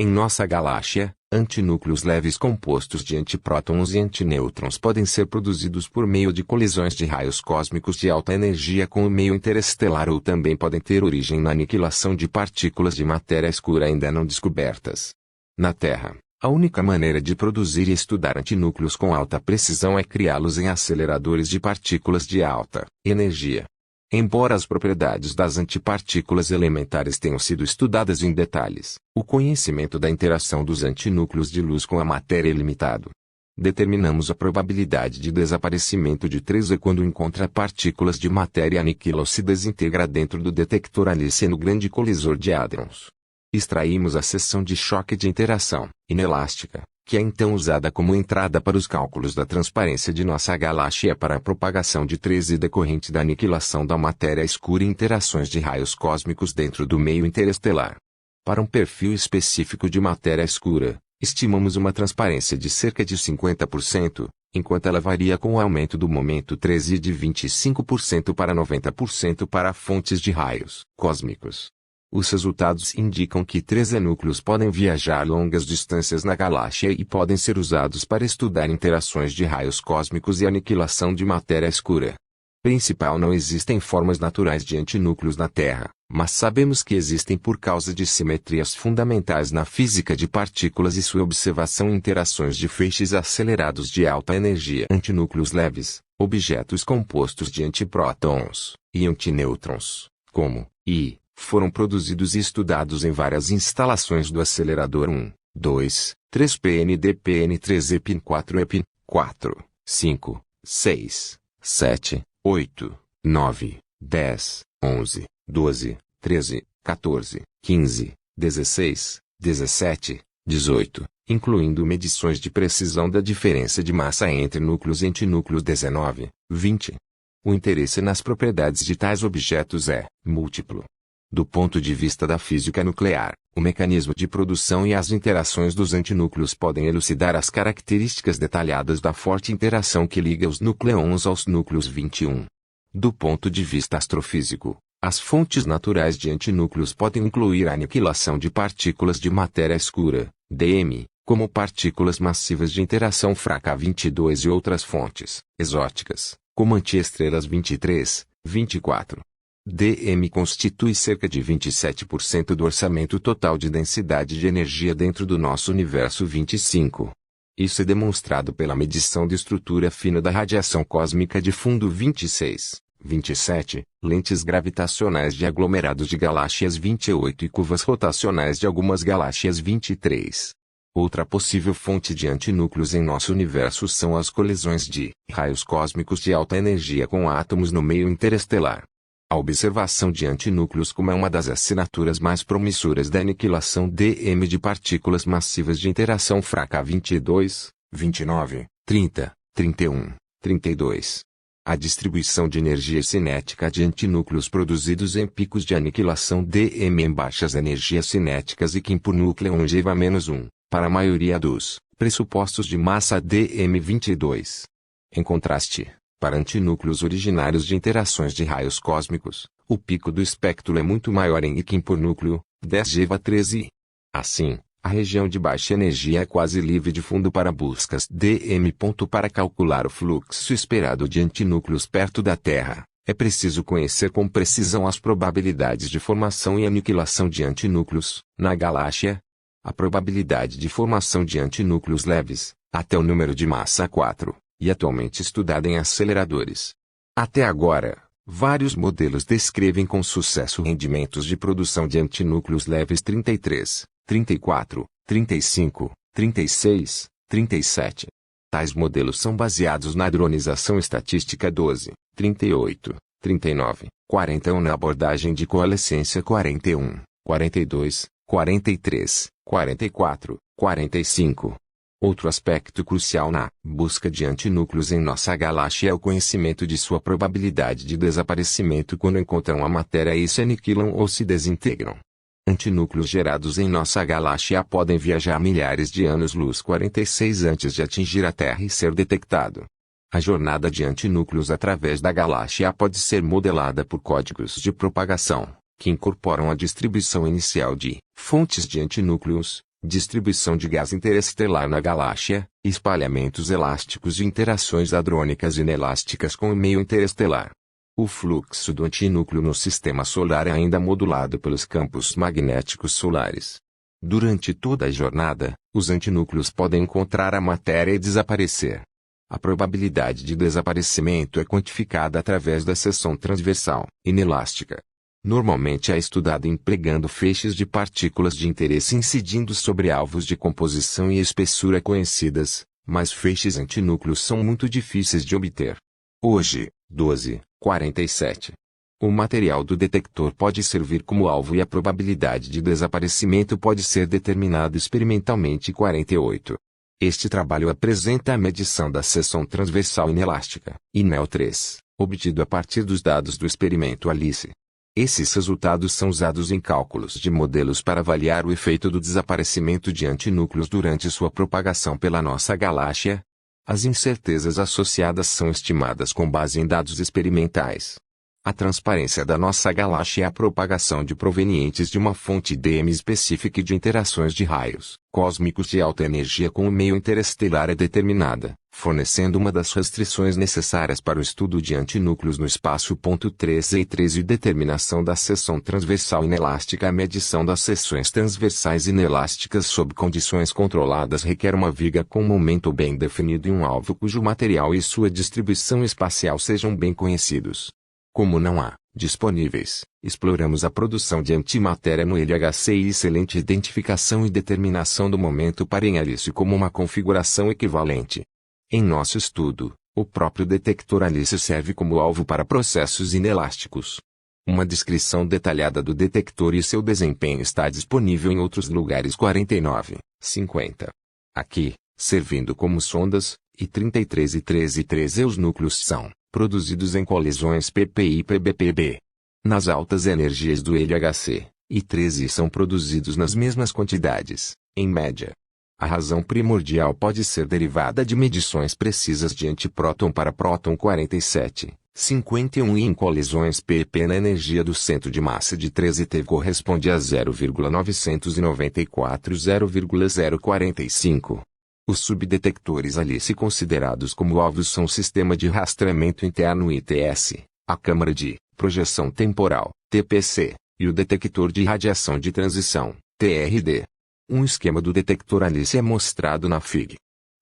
Em nossa galáxia, antinúcleos leves compostos de antiprótons e antinêutrons podem ser produzidos por meio de colisões de raios cósmicos de alta energia com o meio interestelar ou também podem ter origem na aniquilação de partículas de matéria escura ainda não descobertas. Na Terra, a única maneira de produzir e estudar antinúcleos com alta precisão é criá-los em aceleradores de partículas de alta energia. Embora as propriedades das antipartículas elementares tenham sido estudadas em detalhes, o conhecimento da interação dos antinúcleos de luz com a matéria é limitado. Determinamos a probabilidade de desaparecimento de 3E quando encontra partículas de matéria aniquila ou se desintegra dentro do detector Alice no grande colisor de hadrons. Extraímos a seção de choque de interação, inelástica, que é então usada como entrada para os cálculos da transparência de nossa galáxia para a propagação de 3E decorrente da aniquilação da matéria escura e interações de raios cósmicos dentro do meio interestelar. Para um perfil específico de matéria escura, estimamos uma transparência de cerca de 50%, enquanto ela varia com o aumento do momento 3E de 25% para 90% para fontes de raios cósmicos. Os resultados indicam que 3E núcleos podem viajar longas distâncias na galáxia e podem ser usados para estudar interações de raios cósmicos e aniquilação de matéria escura. Principal, não existem formas naturais de antinúcleos na Terra, mas sabemos que existem por causa de simetrias fundamentais na física de partículas e sua observação em interações de feixes acelerados de alta energia. Antinúcleos leves, objetos compostos de antiprótons e antinêutrons, como I, foram produzidos e estudados em várias instalações do acelerador 1, 2, 3PN-DPN, 3EPN, 4EPN, 4, 5, 6, 7, 8, 9, 10, 11, 12, 13, 14, 15, 16, 17, 18, incluindo medições de precisão da diferença de massa entre núcleos e antinúcleos 19, 20. O interesse nas propriedades de tais objetos é múltiplo. Do ponto de vista da física nuclear, o mecanismo de produção e as interações dos antinúcleos podem elucidar as características detalhadas da forte interação que liga os nucleons aos núcleos 21. Do ponto de vista astrofísico, as fontes naturais de antinúcleos podem incluir a aniquilação de partículas de matéria escura, DM, como partículas massivas de interação fraca 22 e outras fontes exóticas, como antiestrelas 23, 24. DM constitui cerca de 27% do orçamento total de densidade de energia dentro do nosso universo 25. Isso é demonstrado pela medição de estrutura fina da radiação cósmica de fundo 26, 27, lentes gravitacionais de aglomerados de galáxias 28 e curvas rotacionais de algumas galáxias 23. Outra possível fonte de antinúcleos em nosso universo são as colisões de raios cósmicos de alta energia com átomos no meio interestelar. A observação de antinúcleos como é uma das assinaturas mais promissoras da aniquilação DM de partículas massivas de interação fraca 22, 29, 30, 31, 32. A distribuição de energia cinética de antinúcleos produzidos em picos de aniquilação DM em baixas energias cinéticas e Kim por núcleo longeva -1, para a maioria dos pressupostos de massa DM22. Em contraste, para antinúcleos originários de interações de raios cósmicos, o pico do espectro é muito maior em Kim por núcleo, 10 GeV 13. Assim, a região de baixa energia é quase livre de fundo para buscas DM. Para calcular o fluxo esperado de antinúcleos perto da Terra, é preciso conhecer com precisão as probabilidades de formação e aniquilação de antinúcleos na galáxia. A probabilidade de formação de antinúcleos leves, até o número de massa 4, e atualmente estudada em aceleradores. Até agora, vários modelos descrevem com sucesso rendimentos de produção de antinúcleos leves 33, 34, 35, 36, 37. Tais modelos são baseados na hadronização estatística 12, 38, 39, 41 na abordagem de coalescência 41, 42, 43, 44, 45. Outro aspecto crucial na busca de antinúcleos em nossa galáxia é o conhecimento de sua probabilidade de desaparecimento quando encontram a matéria e se aniquilam ou se desintegram. Antinúcleos gerados em nossa galáxia podem viajar milhares de anos-luz 46 antes de atingir a Terra e ser detectado. A jornada de antinúcleos através da galáxia pode ser modelada por códigos de propagação, que incorporam a distribuição inicial de fontes de antinúcleos, distribuição de gás interestelar na galáxia, espalhamentos elásticos de interações hadrônicas inelásticas com o meio interestelar. O fluxo do antinúcleo no sistema solar é ainda modulado pelos campos magnéticos solares. Durante toda a jornada, os antinúcleos podem encontrar a matéria e desaparecer. A probabilidade de desaparecimento é quantificada através da seção transversal, inelástica. Normalmente é estudada empregando feixes de partículas de interesse incidindo sobre alvos de composição e espessura conhecidas, mas feixes antinúcleos são muito difíceis de obter. Hoje, 47. O material do detector pode servir como alvo e a probabilidade de desaparecimento pode ser determinada experimentalmente 48. Este trabalho apresenta a medição da seção transversal inelástica, INEL-3, obtido a partir dos dados do experimento ALICE. Esses resultados são usados em cálculos de modelos para avaliar o efeito do desaparecimento de antinúcleos durante sua propagação pela nossa galáxia. As incertezas associadas são estimadas com base em dados experimentais. A transparência da nossa galáxia é a propagação de provenientes de uma fonte DM específica e de interações de raios cósmicos de alta energia com o meio interestelar é determinada, fornecendo uma das restrições necessárias para o estudo de antinúcleos no espaço. 13 e 13 Determinação da seção transversal inelástica. A medição das seções transversais inelásticas sob condições controladas requer uma viga com momento bem definido e um alvo cujo material e sua distribuição espacial sejam bem conhecidos. Como não há disponíveis, exploramos a produção de antimatéria no LHC e excelente identificação e determinação do momento para em ALICE como uma configuração equivalente. Em nosso estudo, o próprio detector ALICE serve como alvo para processos inelásticos. Uma descrição detalhada do detector e seu desempenho está disponível em outros lugares. 49, 50. Aqui, servindo como sondas, e 33 e 13 e 13 os núcleos são produzidos em colisões PPI e PBPB. Nas altas energias do LHC, e 13 são produzidos nas mesmas quantidades, em média. A razão primordial pode ser derivada de medições precisas de antipróton para próton. 47, 51 e em colisões PP na energia do centro de massa de 13 T corresponde a 0,994 0,045. Os subdetectores ALICE considerados como alvos são o Sistema de Rastreamento Interno ITS, a Câmara de Projeção Temporal, TPC, e o Detector de Radiação de Transição, TRD. Um esquema do detector ALICE é mostrado na Fig.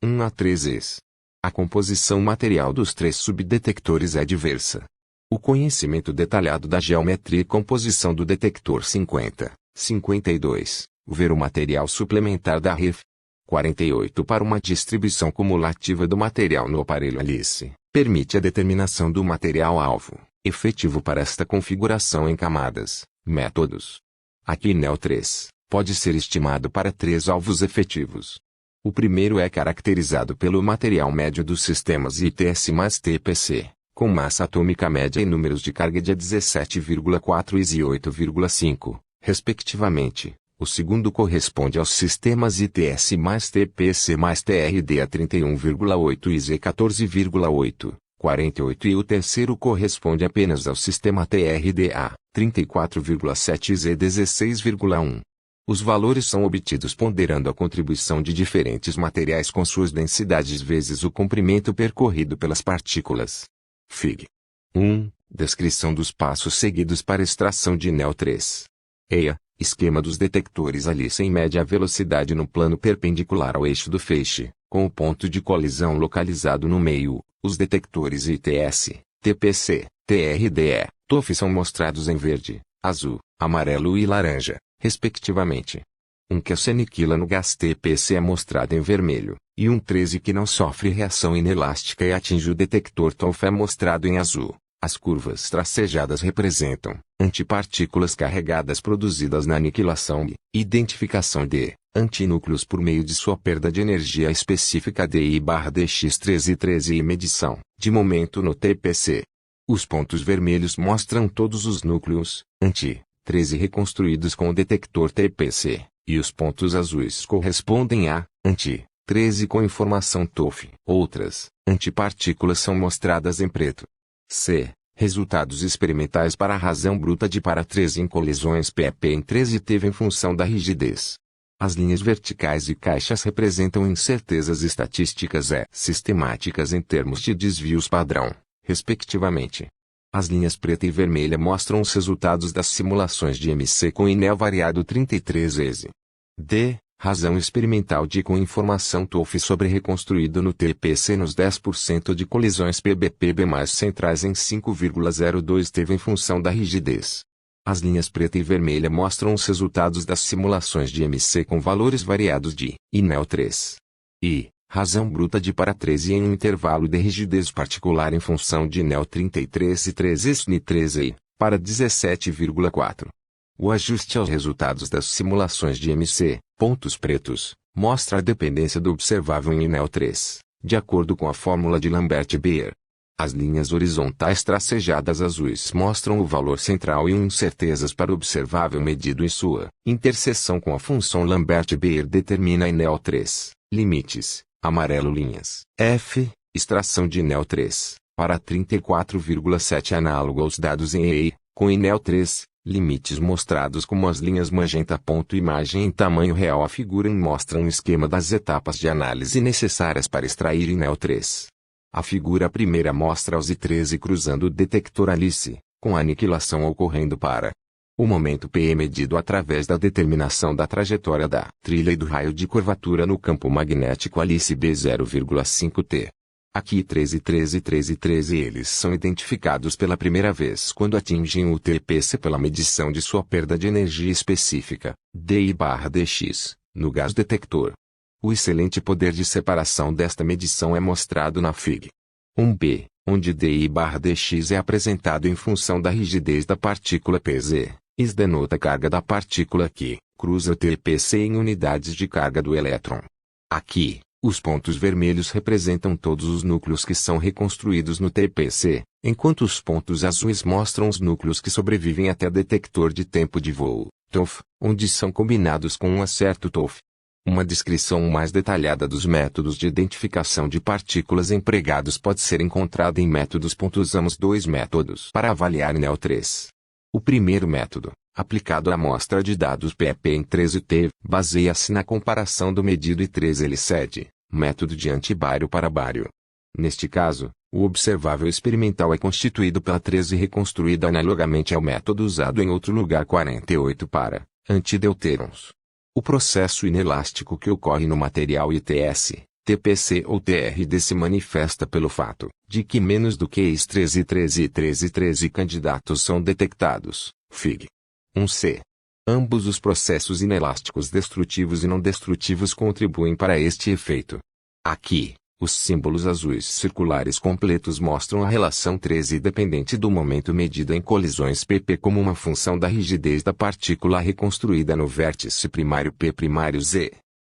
1 a 3es. A composição material dos três subdetectores é diversa. O conhecimento detalhado da geometria e composição do detector 50, 52, ver o material suplementar da REF. 48 para uma distribuição cumulativa do material no aparelho ALICE, permite a determinação do material-alvo, efetivo para esta configuração em camadas, métodos. Aqui INEL-3, pode ser estimado para 3 alvos efetivos. O primeiro é caracterizado pelo material médio dos sistemas ITS mais TPC, com massa atômica média e números de carga de 17,4 e 8,5, respectivamente. O segundo corresponde aos sistemas ITS mais TPC mais TRD a 31,8 e Z 14,8, 48 e o terceiro corresponde apenas ao sistema TRD a 34,7 e Z 16,1. Os valores são obtidos ponderando a contribuição de diferentes materiais com suas densidades vezes o comprimento percorrido pelas partículas. Fig. 1. Descrição dos passos seguidos para extração de INEL-3. EIA. Esquema dos detectores ALICE em média velocidade no plano perpendicular ao eixo do feixe, com o ponto de colisão localizado no meio. Os detectores ITS, TPC, TRDE, TOF são mostrados em verde, azul, amarelo e laranja, respectivamente. Um que se aniquila no gás TPC é mostrado em vermelho, e um 13 que não sofre reação inelástica e atinge o detector TOF é mostrado em azul. As curvas tracejadas representam antipartículas carregadas produzidas na aniquilação e identificação de antinúcleos por meio de sua perda de energia específica DI/DX13 e medição de momento no TPC. Os pontos vermelhos mostram todos os núcleos anti-13 reconstruídos com o detector TPC, e os pontos azuis correspondem a anti-13 com informação TOF. Outras antipartículas são mostradas em preto. C. Resultados experimentais para a razão bruta de para 13 em colisões PP em 13 teve em função da rigidez As linhas verticais e caixas representam incertezas estatísticas e sistemáticas em termos de desvios padrão, respectivamente. As linhas preta e vermelha mostram os resultados das simulações de MC com INEO variado 33 vezes. D. Razão experimental de com informação TOF sobre reconstruído no TPC nos 10% de colisões PB-PB mais centrais em 5,02 teve em função da rigidez. As linhas preta e vermelha mostram os resultados das simulações de MC com valores variados de INEO 3 e razão bruta de para 13 em um intervalo de rigidez particular em função de INEO 33 e 13 SNI 13 para 17,4. O ajuste aos resultados das simulações de MC, pontos pretos, mostra a dependência do observável em INEO 3, de acordo com a fórmula de Lambert-Beer. As linhas horizontais tracejadas azuis mostram o valor central e incertezas para o observável medido em sua interseção com a função Lambert-Beer determina INEO 3, limites, amarelo linhas, F, extração de INEO 3, para 34,7 análogo aos dados em EI, com INEO 3, limites mostrados como as linhas magenta. Imagem em tamanho real. A figura mostra um esquema das etapas de análise necessárias para extrair INEO 3. A figura primeira mostra os I13 cruzando o detector Alice, com a aniquilação ocorrendo para o momento P é medido através da determinação da trajetória da trilha e do raio de curvatura no campo magnético Alice B 0,5T. Aqui 13, 13, 13 e 13 eles são identificados pela primeira vez quando atingem o TPC pela medição de sua perda de energia específica, DI/dx, no gás detector. O excelente poder de separação desta medição é mostrado na Fig. 1b, onde DI/dx é apresentado em função da rigidez da partícula Pz. Isso denota a carga da partícula que cruza o TPC em unidades de carga do elétron. Aqui, os pontos vermelhos representam todos os núcleos que são reconstruídos no TPC, enquanto os pontos azuis mostram os núcleos que sobrevivem até detector de tempo de voo, TOF, onde são combinados com um acerto TOF. Uma descrição mais detalhada dos métodos de identificação de partículas empregados pode ser encontrada em métodos. Usamos dois métodos para avaliar INEO 3. O primeiro método, aplicado à amostra de dados PP em 13T, baseia-se na comparação do medido I3-LCED, método de antibário para bário. Neste caso, o observável experimental é constituído pela 13 reconstruída analogamente ao método usado em outro lugar 48 para antideuterons. O processo inelástico que ocorre no material ITS, TPC ou TRD se manifesta pelo fato de que menos do que IS13 e 13 e 13 e 13 candidatos são detectados, Fig. 1c. Ambos os processos inelásticos destrutivos e não destrutivos contribuem para este efeito. Aqui, os símbolos azuis circulares completos mostram a relação 13 dependente do momento medida em colisões PP como uma função da rigidez da partícula reconstruída no vértice primário P primário Z.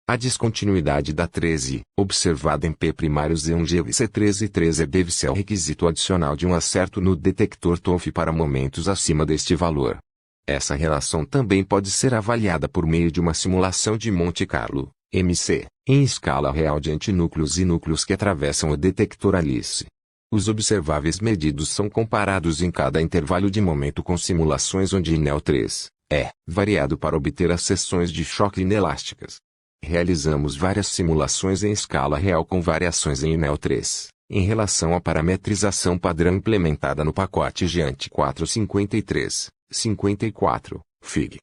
A descontinuidade da 13, observada em P primário Z1G e C13 e 13 deve-se ao requisito adicional de um acerto no detector TOF para momentos acima deste valor. Essa relação também pode ser avaliada por meio de uma simulação de Monte Carlo, MC, em escala real de antinúcleos e núcleos que atravessam o detector Alice. Os observáveis medidos são comparados em cada intervalo de momento com simulações onde INEO 3 é variado para obter as seções de choque inelásticas. Realizamos várias simulações em escala real com variações em INEO 3, em relação à parametrização padrão implementada no pacote GANT 453, 54, Fig.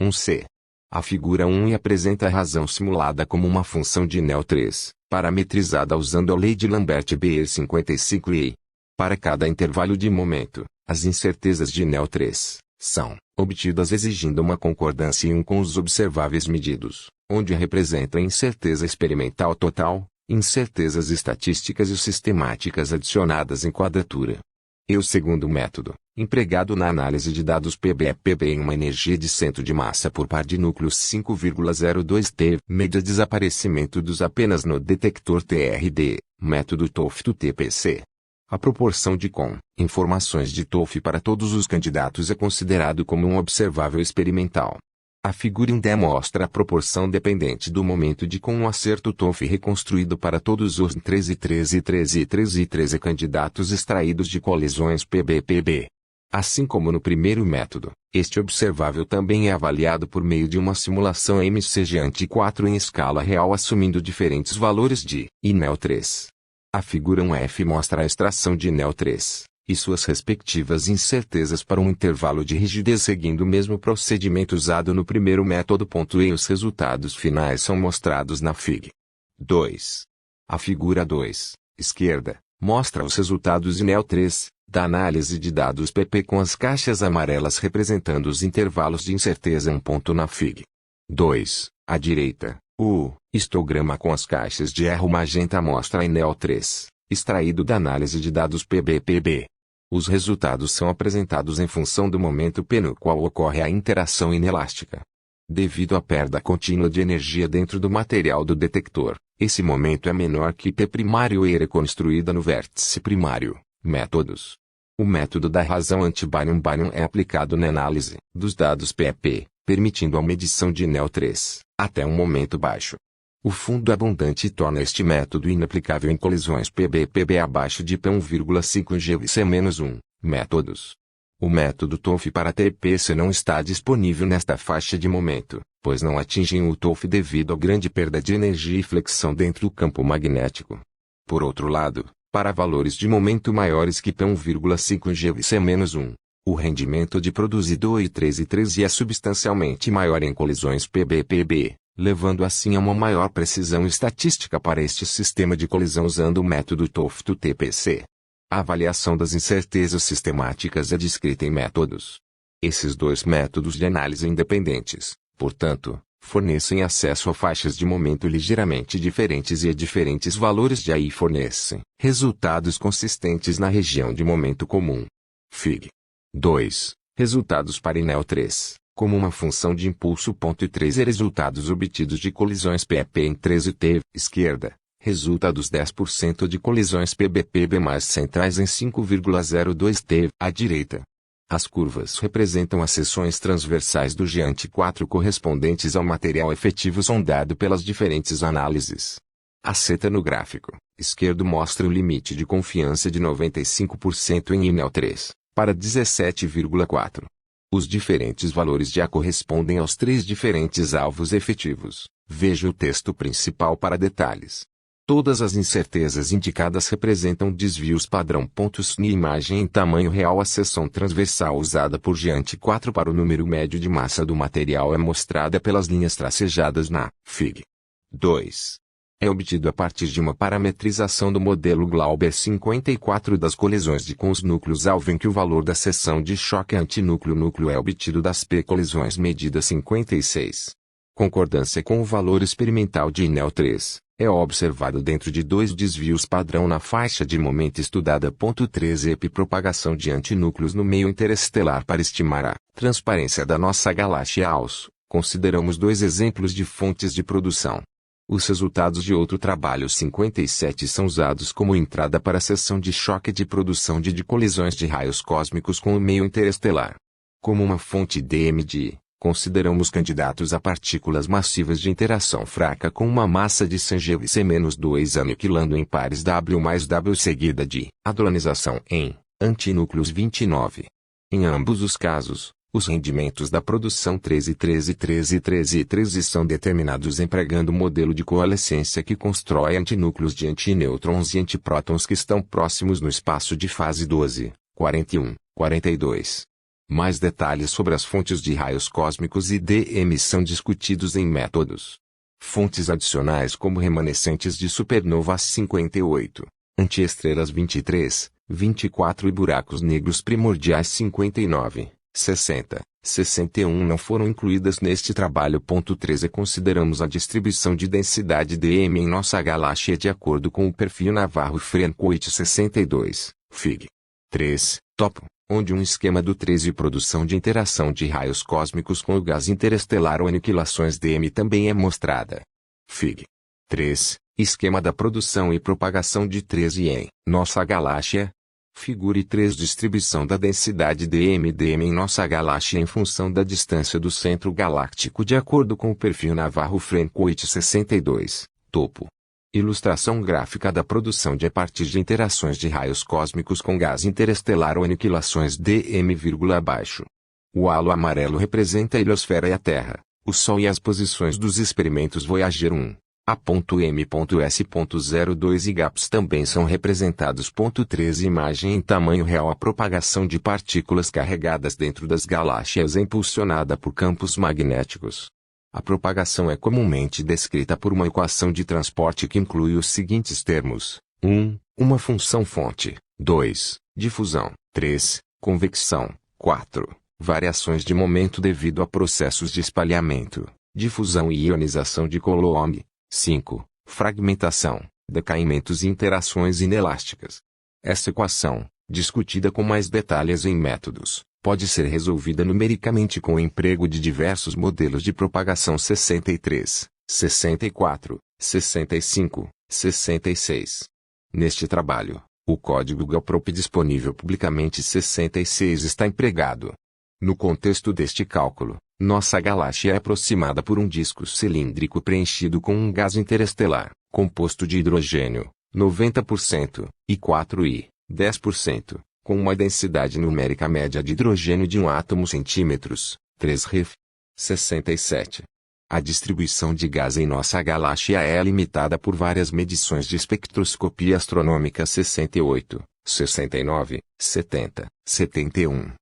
1c. A figura 1 apresenta a razão simulada como uma função de INEO 3, parametrizada usando a lei de Lambert-Beer 55i. Para cada intervalo de momento, as incertezas de INEO 3 são obtidas exigindo uma concordância em um com os observáveis medidos, onde representa a incerteza experimental total, incertezas estatísticas e sistemáticas adicionadas em quadratura. E o segundo método, empregado na análise de dados PB em uma energia de centro de massa por par de núcleos 5,02 T, mede desaparecimento dos apenas no detector TRD, método TOF do TPC. A proporção de informações de TOF para todos os candidatos é considerado como um observável experimental. A figura 1 demonstra a proporção dependente do momento de com um acerto TOF reconstruído para todos os 13, 13, 13 e 13 e 13 candidatos extraídos de colisões PB-PB. Assim como no primeiro método, este observável também é avaliado por meio de uma simulação MCGANT4 em escala real assumindo diferentes valores de INEO3. A figura 1F mostra a extração de INEO3 e suas respectivas incertezas para um intervalo de rigidez seguindo o mesmo procedimento usado no primeiro método. E os resultados finais são mostrados na Fig. 2. A figura 2, esquerda, mostra os resultados INEO3 da análise de dados PP com as caixas amarelas representando os intervalos de incerteza. Na Fig. 2, à direita, o histograma com as caixas de erro magenta mostra a INEO3, extraído da análise de dados PB-PB. Os resultados são apresentados em função do momento P no qual ocorre a interação inelástica. Devido à perda contínua de energia dentro do material do detector, esse momento é menor que P primário e é reconstruída no vértice primário. Métodos. O método da razão anti-Binum é aplicado na análise dos dados PEP, permitindo a medição de INEO3 até um momento baixo. O fundo abundante torna este método inaplicável em colisões PB-PB abaixo de P1,5 GVC-1. Métodos. O método TOF para TPC não está disponível nesta faixa de momento, pois não atingem o TOF devido à grande perda de energia e flexão dentro do campo magnético. Por outro lado, para valores de momento maiores que P1,5 GVC-1, o rendimento de produzir 2 e 3 e 3 é substancialmente maior em colisões PB-PB, levando assim a uma maior precisão estatística para este sistema de colisão usando o método TOF-TPC. A avaliação das incertezas sistemáticas é descrita em métodos. Esses dois métodos de análise independentes, portanto, fornecem acesso a faixas de momento ligeiramente diferentes e a diferentes valores de AI fornecem resultados consistentes na região de momento comum. Fig. 2. Resultados para INEO3, como uma função de impulso. 3 e resultados obtidos de colisões PEP em 13 T, esquerda. Resultados 10% de colisões PB-PB mais centrais em 5,02 T, à direita. As curvas representam as seções transversais do GANT4 correspondentes ao material efetivo sondado pelas diferentes análises. A seta no gráfico esquerdo mostra o limite de confiança de 95% em INEO3, para 17,4. Os diferentes valores de A correspondem aos 3 diferentes alvos efetivos. Veja o texto principal para detalhes. Todas as incertezas indicadas representam desvios padrão. Na imagem em tamanho real a seção transversal usada por GANT4 para o número médio de massa do material é mostrada pelas linhas tracejadas na Fig. 2. É obtido a partir de uma parametrização do modelo Glauber 54 das colisões com os núcleos-alvo em que o valor da seção de choque antinúcleo-núcleo é obtido das P-colisões medida 56. Concordância com o valor experimental de INEO3. É observado dentro de 2 desvios padrão na faixa de momento estudada. 3 Propagação de antinúcleos no meio interestelar. Para estimar a transparência da nossa galáxia AUS, consideramos 2 exemplos de fontes de produção. Os resultados de outro trabalho 57 são usados como entrada para a seção de choque de produção de colisões de raios cósmicos com o meio interestelar. Como uma fonte DMD, consideramos candidatos a partículas massivas de interação fraca com uma massa de 100 GeV-2 aniquilando em pares W mais W seguida de hadronização em antinúcleos 29. Em ambos os casos, os rendimentos da produção 13, 13, 13, 13 e 13 são determinados empregando o modelo de coalescência que constrói antinúcleos de antinêutrons e antiprótons que estão próximos no espaço de fase 12, 41, 42. Mais detalhes sobre as fontes de raios cósmicos e DM são discutidos em métodos. Fontes adicionais como remanescentes de supernovas 58, antiestrelas 23, 24 e buracos negros primordiais 59, 60, 61 não foram incluídas neste trabalho. 13 Consideramos a distribuição de densidade DM em nossa galáxia de acordo com o perfil Navarro-Frenkovic 62, Fig. 3, topo, onde um esquema do 13 produção de interação de raios cósmicos com o gás interestelar ou aniquilações DM também é mostrada. Fig. 3, esquema da produção e propagação de 13 em nossa galáxia. Figure 3 distribuição da densidade DM em nossa galáxia em função da distância do centro galáctico de acordo com o perfil Navarro-Frenkovic 62, topo. Ilustração gráfica da produção a partir de interações de raios cósmicos com gás interestelar ou aniquilações dm, abaixo. O halo amarelo representa a heliosfera e a Terra, o Sol e as posições dos experimentos Voyager 1. A.M.S.02 e GAPS também são representados. 13 Imagem em tamanho real. A propagação de partículas carregadas dentro das galáxias é impulsionada por campos magnéticos. A propagação é comumente descrita por uma equação de transporte que inclui os seguintes termos: 1. Uma função fonte. 2. Difusão. 3. Convecção. 4. Variações de momento devido a processos de espalhamento, difusão e ionização de Coulomb. 5. Fragmentação, decaimentos e interações inelásticas. Essa equação, discutida com mais detalhes em métodos, pode ser resolvida numericamente com o emprego de diversos modelos de propagação 63, 64, 65, 66. Neste trabalho, o código Galprop disponível publicamente 66 está empregado. No contexto deste cálculo, nossa galáxia é aproximada por um disco cilíndrico preenchido com um gás interestelar, composto de hidrogênio, 90%, e 4I, 10%, com uma densidade numérica média de hidrogênio de 1 átomo centímetros, 3 ref. 67. A distribuição de gás em nossa galáxia é limitada por várias medições de espectroscopia astronômica 68, 69, 70, 71.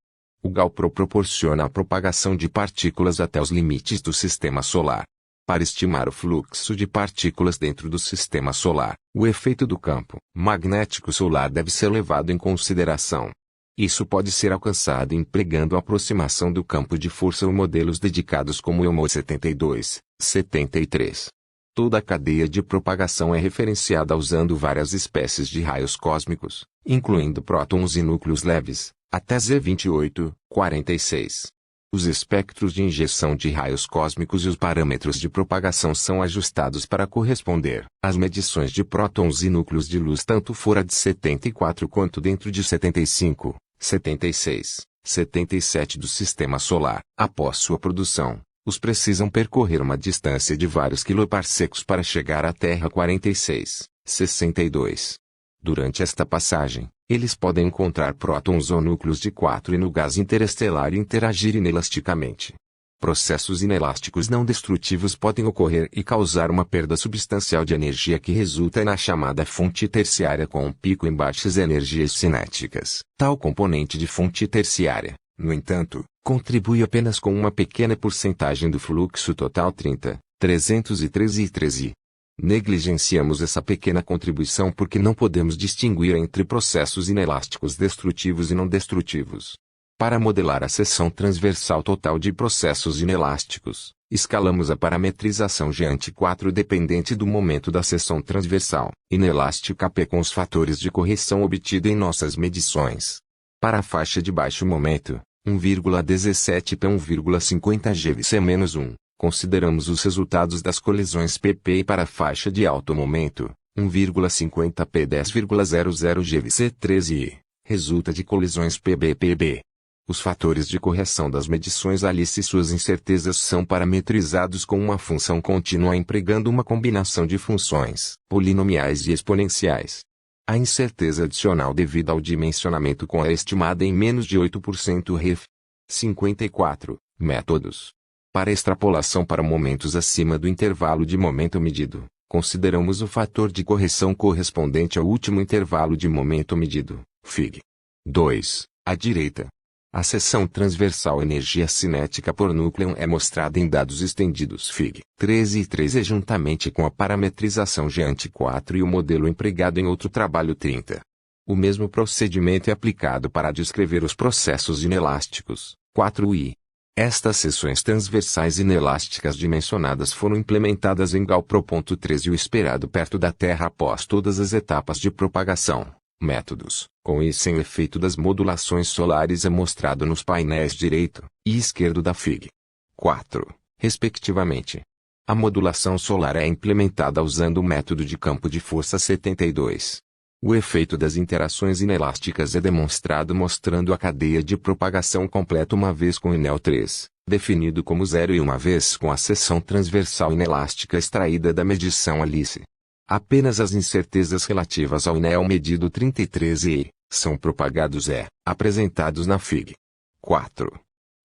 O Galprop proporciona a propagação de partículas até os limites do sistema solar. Para estimar o fluxo de partículas dentro do sistema solar, o efeito do campo magnético solar deve ser levado em consideração. Isso pode ser alcançado empregando a aproximação do campo de força ou modelos dedicados como o ELMO 72, 73. Toda a cadeia de propagação é referenciada usando várias espécies de raios cósmicos, incluindo prótons e núcleos leves, até Z28, 46. Os espectros de injeção de raios cósmicos e os parâmetros de propagação são ajustados para corresponder às medições de prótons e núcleos de luz tanto fora de 74 quanto dentro de 75, 76, 77 do sistema solar. Após sua produção, os precisam percorrer uma distância de vários quiloparsecs para chegar à Terra 46, 62. Durante esta passagem, eles podem encontrar prótons ou núcleos de 4 e no gás interestelar e interagir inelasticamente. Processos inelásticos não destrutivos podem ocorrer e causar uma perda substancial de energia que resulta na chamada fonte terciária com um pico em baixas energias cinéticas. Tal componente de fonte terciária, no entanto, contribui apenas com uma pequena porcentagem do fluxo total 30, 313 e 13. Negligenciamos essa pequena contribuição porque não podemos distinguir entre processos inelásticos destrutivos e não destrutivos. Para modelar a seção transversal total de processos inelásticos, escalamos a parametrização GANT4 dependente do momento da seção transversal, inelástica P com os fatores de correção obtidos em nossas medições. Para a faixa de baixo momento, 1,17 P 1,50 GVC-1. Consideramos os resultados das colisões PP e para a faixa de alto momento, 1,50 P 10,00 GVC13 resulta de colisões PB-PB. Os fatores de correção das medições Alice e suas incertezas são parametrizados com uma função contínua empregando uma combinação de funções polinomiais e exponenciais. A incerteza adicional devido ao dimensionamento com é estimada em menos de 8% ref. 54. Métodos. Para extrapolação para momentos acima do intervalo de momento medido, consideramos o fator de correção correspondente ao último intervalo de momento medido, Fig. 2. À direita. A seção transversal energia cinética por núcleo é mostrada em dados estendidos Fig. 13 e 13 juntamente com a parametrização GANT4 e o modelo empregado em outro trabalho 30. O mesmo procedimento é aplicado para descrever os processos inelásticos, 4i. Estas seções transversais inelásticas dimensionadas foram implementadas em Galprop. 13 e o esperado perto da Terra após todas as etapas de propagação. Métodos. Com e sem o efeito das modulações solares é mostrado nos painéis direito e esquerdo da Fig. 4, respectivamente. A modulação solar é implementada usando o método de campo de força 72. O efeito das interações inelásticas é demonstrado mostrando a cadeia de propagação completa uma vez com Enel 3, definido como 0 e uma vez com a seção transversal inelástica extraída da medição Alice. Apenas as incertezas relativas ao INEL medido 33e são propagados apresentados na Fig. 4.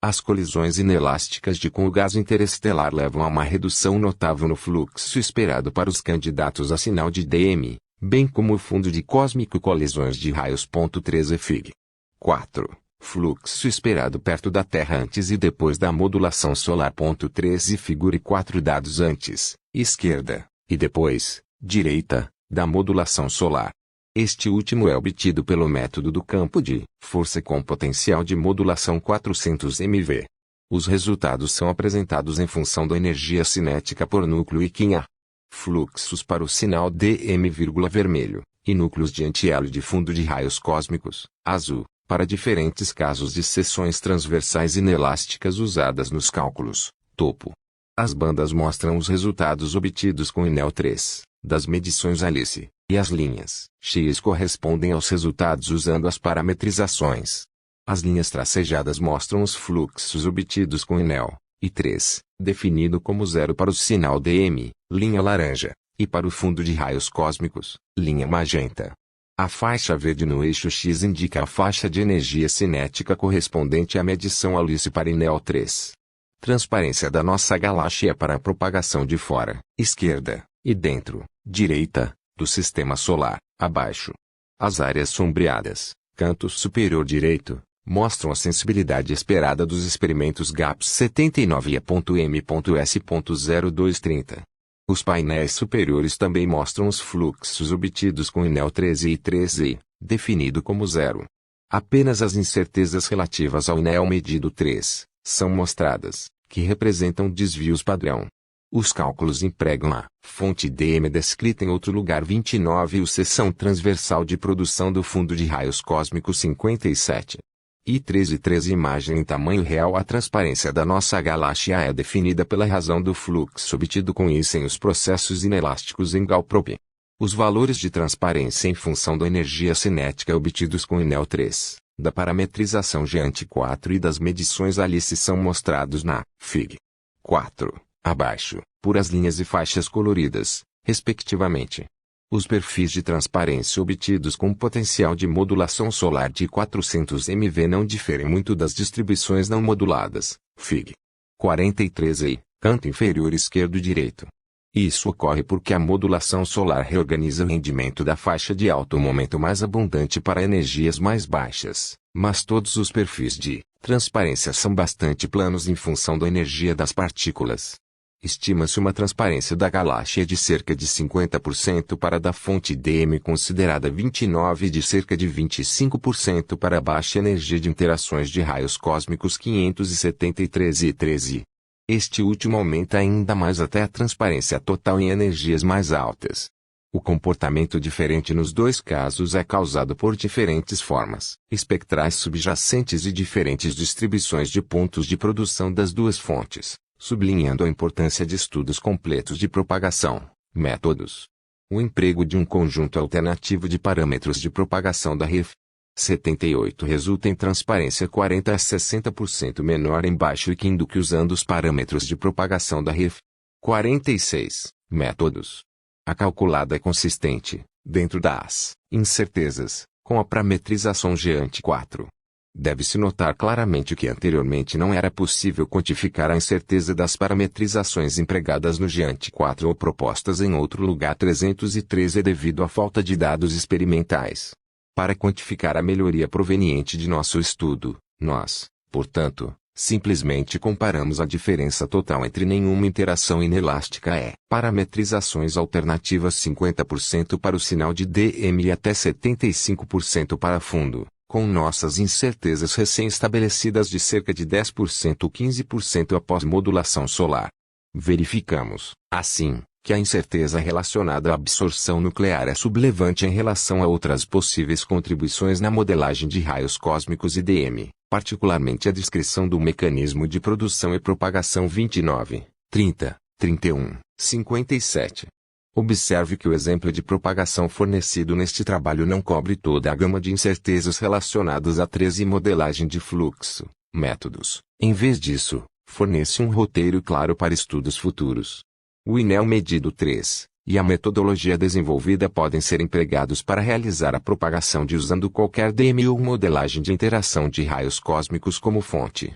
As colisões inelásticas com o gás interestelar levam a uma redução notável no fluxo esperado para os candidatos a sinal de DM, bem como o fundo de cósmico colisões de raios. 13 Fig. 4. Fluxo esperado perto da Terra antes e depois da modulação solar. 13 Figure 4 dados antes, esquerda, e depois, direita, da modulação solar. Este último é obtido pelo método do campo de força com potencial de modulação 400 MV. Os resultados são apresentados em função da energia cinética por núcleo e Kim A. Fluxos para o sinal DM, vermelho, e núcleos de anti-hélio de fundo de raios cósmicos, azul, para diferentes casos de seções transversais inelásticas usadas nos cálculos, topo. As bandas mostram os resultados obtidos com INEL 3, das medições Alice, e as linhas X correspondem aos resultados usando as parametrizações. As linhas tracejadas mostram os fluxos obtidos com INEL, e 3, definido como 0 para o sinal DM, linha laranja, e para o fundo de raios cósmicos, linha magenta. A faixa verde no eixo X indica a faixa de energia cinética correspondente à medição Alice para INEL 3. Transparência da nossa galáxia para a propagação de fora, esquerda, e dentro, direita, do sistema solar, abaixo. As áreas sombreadas, canto superior direito, mostram a sensibilidade esperada dos experimentos GAPS 79 e a.m.s.0230. Os painéis superiores também mostram os fluxos obtidos com INEL 13 e 13, definido como 0. Apenas as incertezas relativas ao INEL medido 3 são mostradas, que representam desvios padrão. Os cálculos empregam a fonte DM descrita em outro lugar 29 e o seção transversal de produção do fundo de raios cósmicos 57. E 13 imagem em tamanho real. A transparência da nossa galáxia é definida pela razão do fluxo obtido com isso em os processos inelásticos em Galprop. Os valores de transparência em função da energia cinética obtidos com INEL 3, da parametrização GEANT 4 e das medições Alice são mostrados na Fig. 4, abaixo, por as linhas e faixas coloridas, respectivamente. Os perfis de transparência obtidos com potencial de modulação solar de 400 MV não diferem muito das distribuições não moduladas, Fig. 43 e, canto inferior esquerdo e direito. Isso ocorre porque a modulação solar reorganiza o rendimento da faixa de alto momento mais abundante para energias mais baixas, mas todos os perfis de transparência são bastante planos em função da energia das partículas. Estima-se uma transparência da galáxia de cerca de 50% para da fonte DM considerada 29 e de cerca de 25% para a baixa energia de interações de raios cósmicos 573 e 13. Este último aumenta ainda mais até a transparência total em energias mais altas. O comportamento diferente nos dois casos é causado por diferentes formas espectrais subjacentes e diferentes distribuições de pontos de produção das duas fontes, sublinhando a importância de estudos completos de propagação, métodos. O emprego de um conjunto alternativo de parâmetros de propagação da RIF 78 resulta em transparência 40 a 60% menor em baixo Kim do que usando os parâmetros de propagação da RIF 46, métodos. A calculada é consistente, dentro das incertezas, com a parametrização GEANT 4. Deve-se notar claramente que anteriormente não era possível quantificar a incerteza das parametrizações empregadas no GEANT 4 ou propostas em outro lugar 313 devido à falta de dados experimentais. Para quantificar a melhoria proveniente de nosso estudo, nós, portanto, simplesmente comparamos a diferença total entre nenhuma interação inelástica parametrizações alternativas 50% para o sinal de DM e até 75% para fundo, com nossas incertezas recém-estabelecidas de cerca de 10% ou 15% após modulação solar. Verificamos, assim, que a incerteza relacionada à absorção nuclear é sublevante em relação a outras possíveis contribuições na modelagem de raios cósmicos e DM, particularmente a descrição do mecanismo de produção e propagação 29, 30, 31, 57. Observe que o exemplo de propagação fornecido neste trabalho não cobre toda a gama de incertezas relacionadas a 13 modelagem de fluxo, métodos. Em vez disso, fornece um roteiro claro para estudos futuros. O INEL medido 3, e a metodologia desenvolvida podem ser empregados para realizar a propagação de usando qualquer DM ou modelagem de interação de raios cósmicos como fonte.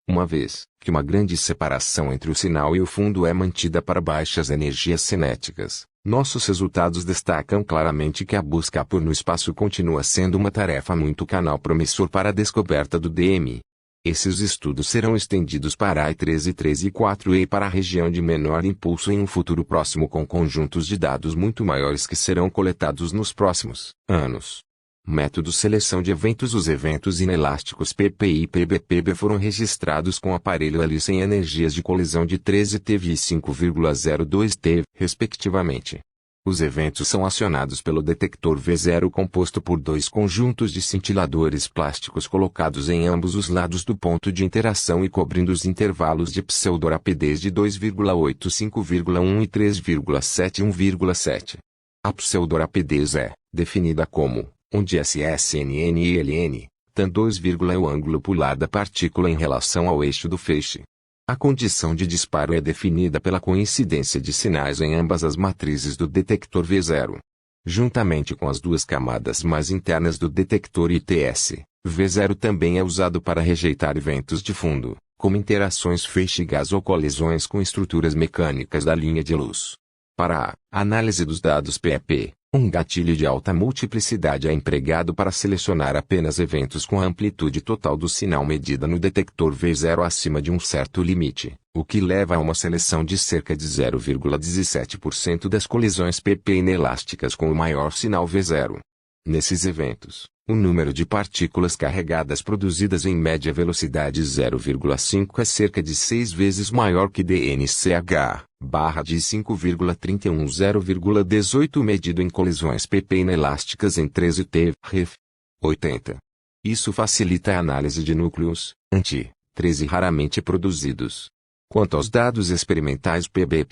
Uma vez que uma grande separação entre o sinal e o fundo é mantida para baixas energias cinéticas, nossos resultados destacam claramente que a busca por no espaço continua sendo uma tarefa muito canal promissor para a descoberta do DM. Esses estudos serão estendidos para I3 e 3 e 4 e para a região de menor impulso em um futuro próximo com conjuntos de dados muito maiores que serão coletados nos próximos anos. Método seleção de eventos. Os eventos inelásticos PP e PB foram registrados com aparelho Alice em energias de colisão de 13 TeV e 5,02 TeV, respectivamente. Os eventos são acionados pelo detector V0 composto por dois conjuntos de cintiladores plásticos colocados em ambos os lados do ponto de interação e cobrindo os intervalos de pseudorapidez de 2,8, 5,1 e 3,7 e 1,7. A pseudorapidez é definida como, onde SSNN e LN, tan 2, é o ângulo polar da partícula em relação ao eixo do feixe. A condição de disparo é definida pela coincidência de sinais em ambas as matrizes do detector V0. Juntamente com as duas camadas mais internas do detector ITS, V0 também é usado para rejeitar eventos de fundo, como interações feixe-gás ou colisões com estruturas mecânicas da linha de luz. Para a análise dos dados PEP, um gatilho de alta multiplicidade é empregado para selecionar apenas eventos com a amplitude total do sinal medida no detector V0 acima de um certo limite, o que leva a uma seleção de cerca de 0,17% das colisões PP inelásticas com o maior sinal V0. Nesses eventos, o número de partículas carregadas produzidas em média velocidade 0,5 é cerca de 6 vezes maior que dNCh, barra de 5,31 0,18 medido em colisões PP inelásticas em 13 TeV, ref. 80. Isso facilita a análise de núcleos, anti-13 raramente produzidos. Quanto aos dados experimentais PB,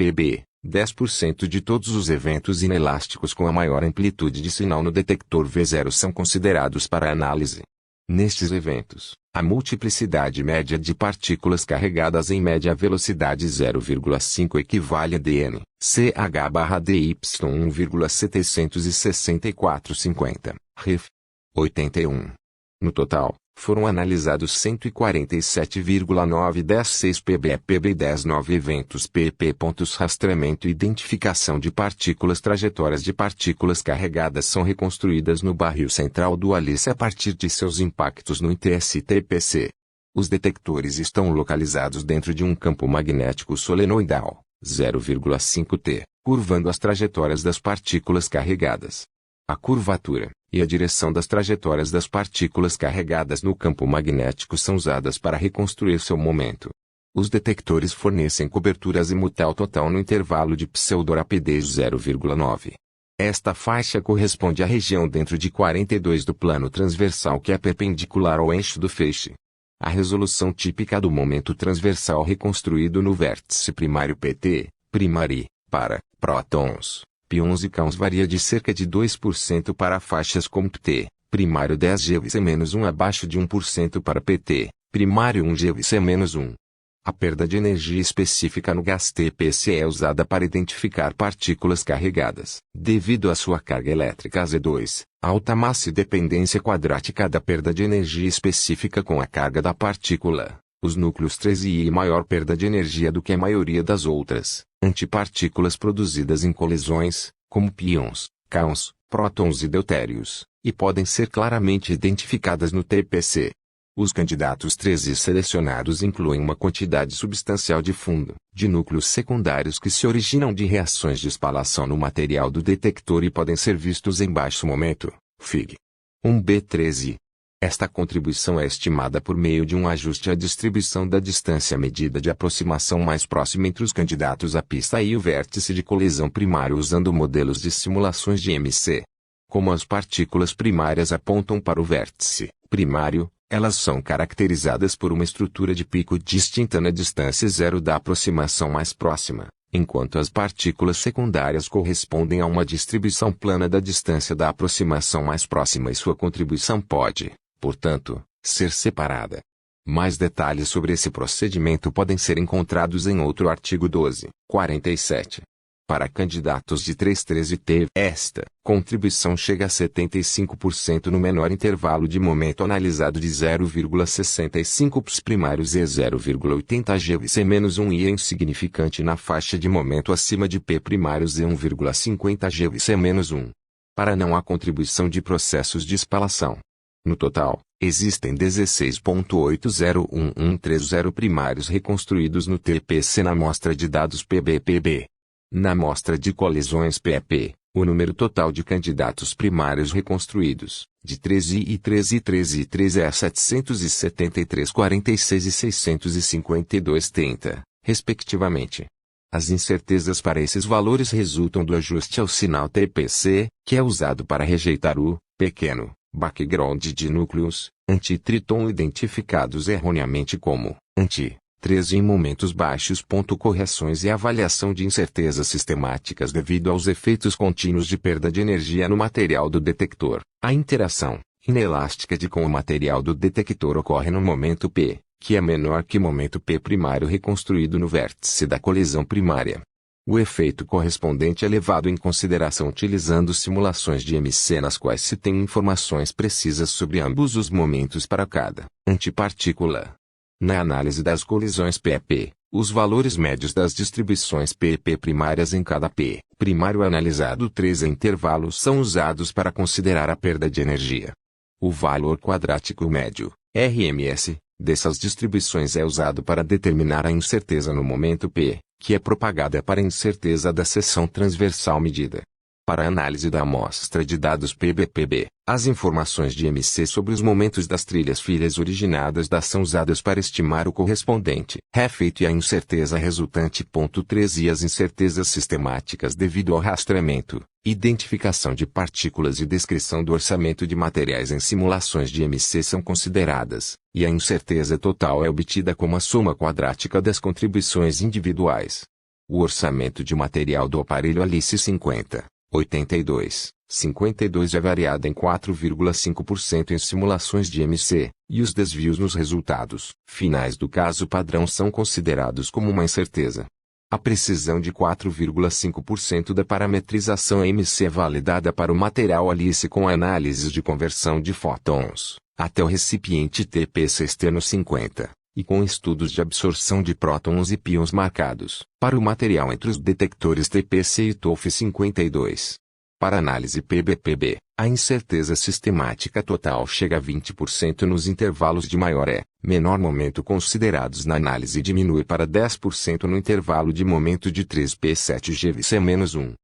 10% de todos os eventos inelásticos com a maior amplitude de sinal no detector V0 são considerados para análise. Nestes eventos, a multiplicidade média de partículas carregadas em média velocidade 0,5 equivale a dN, CH/DY 1,76450, ref. 81. No total, foram analisados 147,916 PB e 19 eventos PP. Rastreamento e identificação de partículas. Trajetórias de partículas carregadas são reconstruídas no barril central do Alice a partir de seus impactos no ITS-TPC. Os detectores estão localizados dentro de um campo magnético solenoidal, 0,5 T, curvando as trajetórias das partículas carregadas. A curvatura e a direção das trajetórias das partículas carregadas no campo magnético são usadas para reconstruir seu momento. Os detectores fornecem cobertura azimutal total no intervalo de pseudorapidez 0,9. Esta faixa corresponde à região dentro de 42 do plano transversal que é perpendicular ao eixo do feixe. A resolução típica do momento transversal reconstruído no vértice primário PT, primary, para prótons, pions e cãos varia de cerca de 2% para faixas como PT, primário 10 GeV-1 abaixo de 1% para PT, primário 1 GeV-1. A perda de energia específica no gás TPC é usada para identificar partículas carregadas, devido à sua carga elétrica Z2, alta massa e dependência quadrática da perda de energia específica com a carga da partícula. Os núcleos 3 e maior perda de energia do que a maioria das outras antipartículas produzidas em colisões, como pions, cãos, prótons e deutérios, e podem ser claramente identificadas no TPC. Os candidatos 13 selecionados incluem uma quantidade substancial de fundo, de núcleos secundários que se originam de reações de espalação no material do detector e podem ser vistos em baixo momento, Fig. 1b13. Esta contribuição é estimada por meio de um ajuste à distribuição da distância medida de aproximação mais próxima entre os candidatos à pista e o vértice de colisão primário usando modelos de simulações de MC. Como as partículas primárias apontam para o vértice primário, elas são caracterizadas por uma estrutura de pico distinta na distância zero da aproximação mais próxima, enquanto as partículas secundárias correspondem a uma distribuição plana da distância da aproximação mais próxima e sua contribuição pode, portanto, ser separada. Mais detalhes sobre esse procedimento podem ser encontrados em outro artigo 12, 47. para candidatos de 3,13T. Esta contribuição chega a 75% no menor intervalo de momento analisado de 0,65 ps primários e 0,80 GVC-1 e é insignificante na faixa de momento acima de P primários e 1,50 GVC-1. Para não há contribuição de processos de espalação. No total, existem 16.801130 primários reconstruídos no TPC na amostra de dados PB-PB. Na amostra de colisões PEP, o número total de candidatos primários reconstruídos, de 13 e 13 e 13 e 13 é 773, 46 e 652 30, respectivamente. As incertezas para esses valores resultam do ajuste ao sinal TPC, que é usado para rejeitar o pequeno background de núcleos anti-triton identificados erroneamente como anti-13 em momentos baixos. Correções e avaliação de incertezas sistemáticas devido aos efeitos contínuos de perda de energia no material do detector. A interação inelástica com o material do detector ocorre no momento P, que é menor que momento P primário reconstruído no vértice da colisão primária. O efeito correspondente é levado em consideração utilizando simulações de MC nas quais se tem informações precisas sobre ambos os momentos para cada antipartícula. Na análise das colisões PEP, os valores médios das distribuições PP primárias em cada P primário analisado 3 intervalos são usados para considerar a perda de energia. O valor quadrático médio, RMS, dessas distribuições é usado para determinar a incerteza no momento P, que é propagada para a incerteza da seção transversal medida. Para a análise da amostra de dados PB-PB, as informações de MC sobre os momentos das trilhas filhas originadas são usadas para estimar o correspondente refeito e a incerteza resultante. 13 E as incertezas sistemáticas devido ao rastreamento, identificação de partículas e descrição do orçamento de materiais em simulações de MC são consideradas, e a incerteza total é obtida como a soma quadrática das contribuições individuais. O orçamento de material do aparelho Alice 52 é variado em 4,5% em simulações de MC, e os desvios nos resultados finais do caso padrão são considerados como uma incerteza. A precisão de 4,5% da parametrização MC é validada para o material Alice com análises de conversão de fótons, até o recipiente TPC externo 50, e com estudos de absorção de prótons e pions marcados, para o material entre os detectores TPC e TOF 52. Para análise PB-PB, a incerteza sistemática total chega a 20% nos intervalos de maior e menor momento considerados na análise e diminui para 10% no intervalo de momento de 3P7 GVC-1.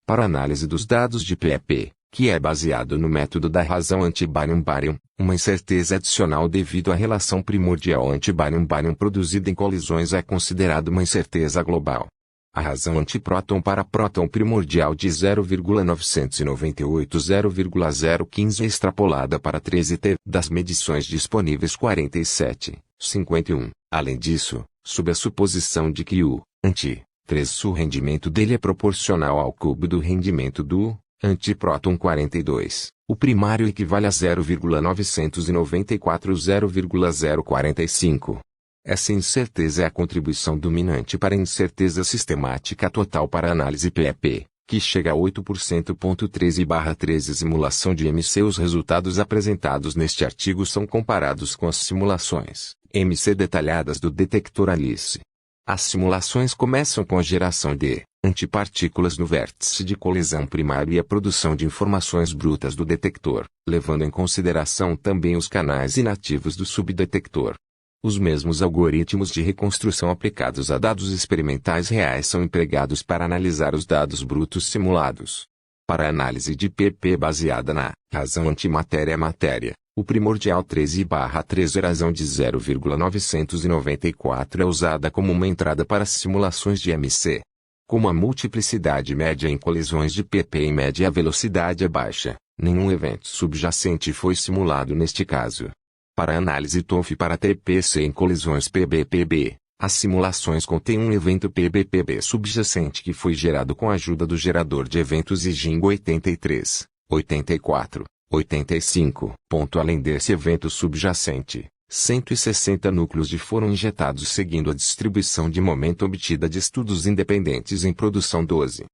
Para análise dos dados de PEP, que é baseado no método da razão anti-bárium-bárium, uma incerteza adicional devido à relação primordial anti-bárium-bárium produzida em colisões é considerada uma incerteza global. A razão antipróton para próton primordial de 0,998 0,015 é extrapolada para 13T das medições disponíveis 47, 51. Além disso, sob a suposição de que o anti-3 o rendimento dele é proporcional ao cubo do rendimento do antipróton 42, o primário equivale a 0,994 0,045. Essa incerteza é a contribuição dominante para a incerteza sistemática total para a análise PEP, que chega a 8%. 13/13 Simulação de MC. Os resultados apresentados neste artigo são comparados com as simulações MC detalhadas do detector Alice. As simulações começam com a geração de antipartículas no vértice de colisão primário e a produção de informações brutas do detector, levando em consideração também os canais inativos do subdetector. Os mesmos algoritmos de reconstrução aplicados a dados experimentais reais são empregados para analisar os dados brutos simulados. Para a análise de PP baseada na razão antimatéria-matéria, o primordial 13/13 razão de 0,994 é usada como uma entrada para simulações de MC. Como a multiplicidade média em colisões de PP em média e a velocidade é baixa, nenhum evento subjacente foi simulado neste caso. Para a análise TOF para TPC em colisões PB-PB, as simulações contêm um evento PB-PB subjacente que foi gerado com a ajuda do gerador de eventos IGING 83, 84, 85. Além desse evento subjacente, 160 núcleos de foram injetados seguindo a distribuição de momento obtida de estudos independentes em produção 12.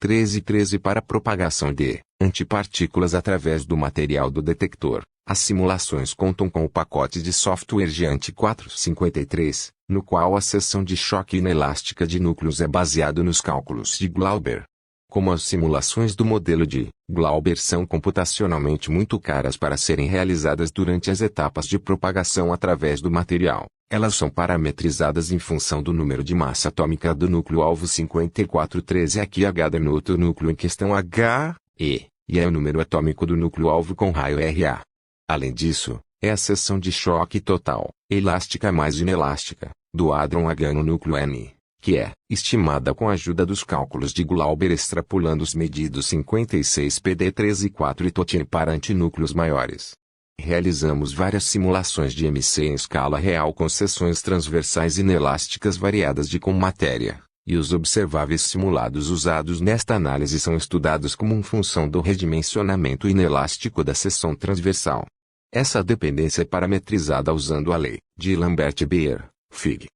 1313 para a propagação de antipartículas através do material do detector. As simulações contam com o pacote de software GEANT 453, no qual a seção de choque inelástica de núcleos é baseado nos cálculos de Glauber. Como as simulações do modelo de Glauber são computacionalmente muito caras para serem realizadas durante as etapas de propagação através do material, elas são parametrizadas em função do número de massa atômica do núcleo-alvo 5413. Aqui H denota o núcleo em questão H, E é o número atômico do núcleo-alvo com raio Ra. Além disso, é a seção de choque total, elástica mais inelástica, do hadrão H no núcleo N, que é estimada com a ajuda dos cálculos de Glauber extrapolando os medidos 56 PD3 e 4 e Totine para antinúcleos maiores. Realizamos várias simulações de MC em escala real com seções transversais inelásticas variadas de com matéria, e os observáveis simulados usados nesta análise são estudados como função do redimensionamento inelástico da seção transversal. Essa dependência é parametrizada usando a lei de Lambert-Beer, Fig.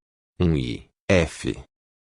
1i, F.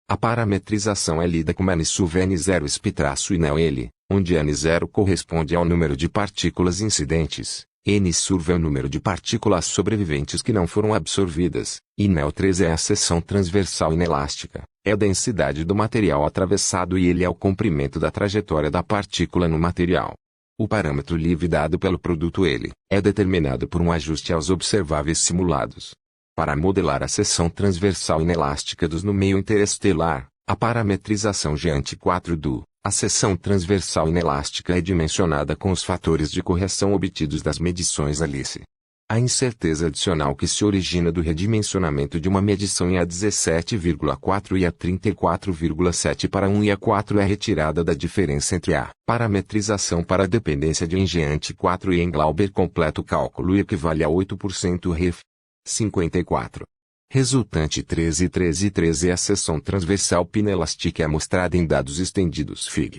A parametrização é lida como N-N0 esp e nel-L, onde N0 corresponde ao número de partículas incidentes, N-Surv é o número de partículas sobreviventes que não foram absorvidas, e nel-3 é a seção transversal inelástica, é a densidade do material atravessado e ele é o comprimento da trajetória da partícula no material. O parâmetro livre dado pelo produto L é determinado por um ajuste aos observáveis simulados. Para modelar a seção transversal inelástica dos no meio interestelar, a parametrização GEANT 4 do a seção transversal inelástica é dimensionada com os fatores de correção obtidos das medições Alice. A incerteza adicional que se origina do redimensionamento de uma medição em A17,4 e A34,7 para 1 e A4 é retirada da diferença entre a parametrização para a dependência de GEANT 4 e em Glauber completo cálculo e equivale a 8% ref. 54. Resultante 1313 é a seção transversal pinelástica é mostrada em dados estendidos Fig.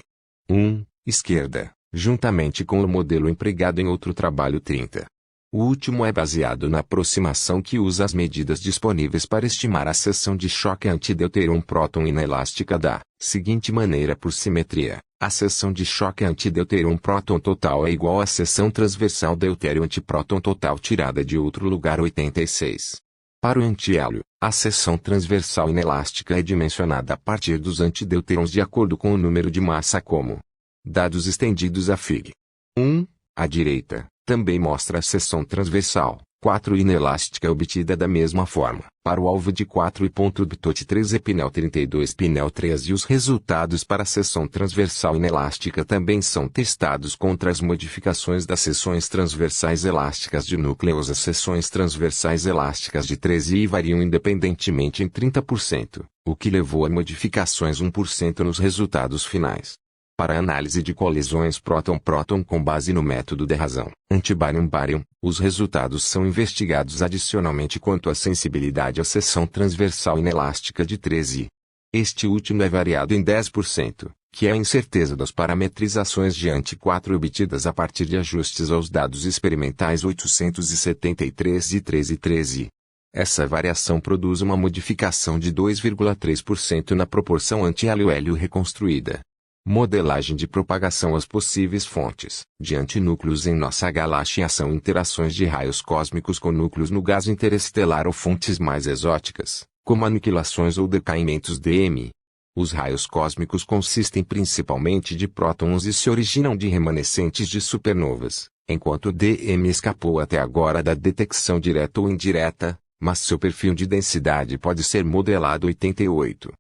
1, esquerda, juntamente com o modelo empregado em outro trabalho 30. O último é baseado na aproximação que usa as medidas disponíveis para estimar a seção de choque antideuteron-próton inelástica da seguinte maneira por simetria. A seção de choque antideuteron-próton total é igual à seção transversal deutério-antipróton total tirada de outro lugar 86. Para o antihélio, a seção transversal inelástica é dimensionada a partir dos antideuterons de acordo com o número de massa como dados estendidos a Fig. 1, à direita. Também mostra a seção transversal, 4 inelástica obtida da mesma forma, para o alvo de 4 e ponto BTOT 3 e Pinel 32 Pinel 3 e os resultados para a seção transversal inelástica também são testados contra as modificações das seções transversais elásticas de núcleos. As seções transversais elásticas de 13I variam independentemente em 30%, o que levou a modificações 1% nos resultados finais. Para análise de colisões próton-próton com base no método de razão, antibárion-bárion, os resultados são investigados adicionalmente quanto à sensibilidade à seção transversal inelástica de 13I. Este último é variado em 10%, que é a incerteza das parametrizações GEANT 4 obtidas a partir de ajustes aos dados experimentais 873 e 1313. Essa variação produz uma modificação de 2,3% na proporção antihélio-hélio reconstruída. Modelagem de propagação às possíveis fontes de antinúcleos em nossa galáxia são interações de raios cósmicos com núcleos no gás interestelar ou fontes mais exóticas, como aniquilações ou decaimentos DM. Os raios cósmicos consistem principalmente de prótons e se originam de remanescentes de supernovas, enquanto o DM escapou até agora da detecção direta ou indireta, mas seu perfil de densidade pode ser modelado 88.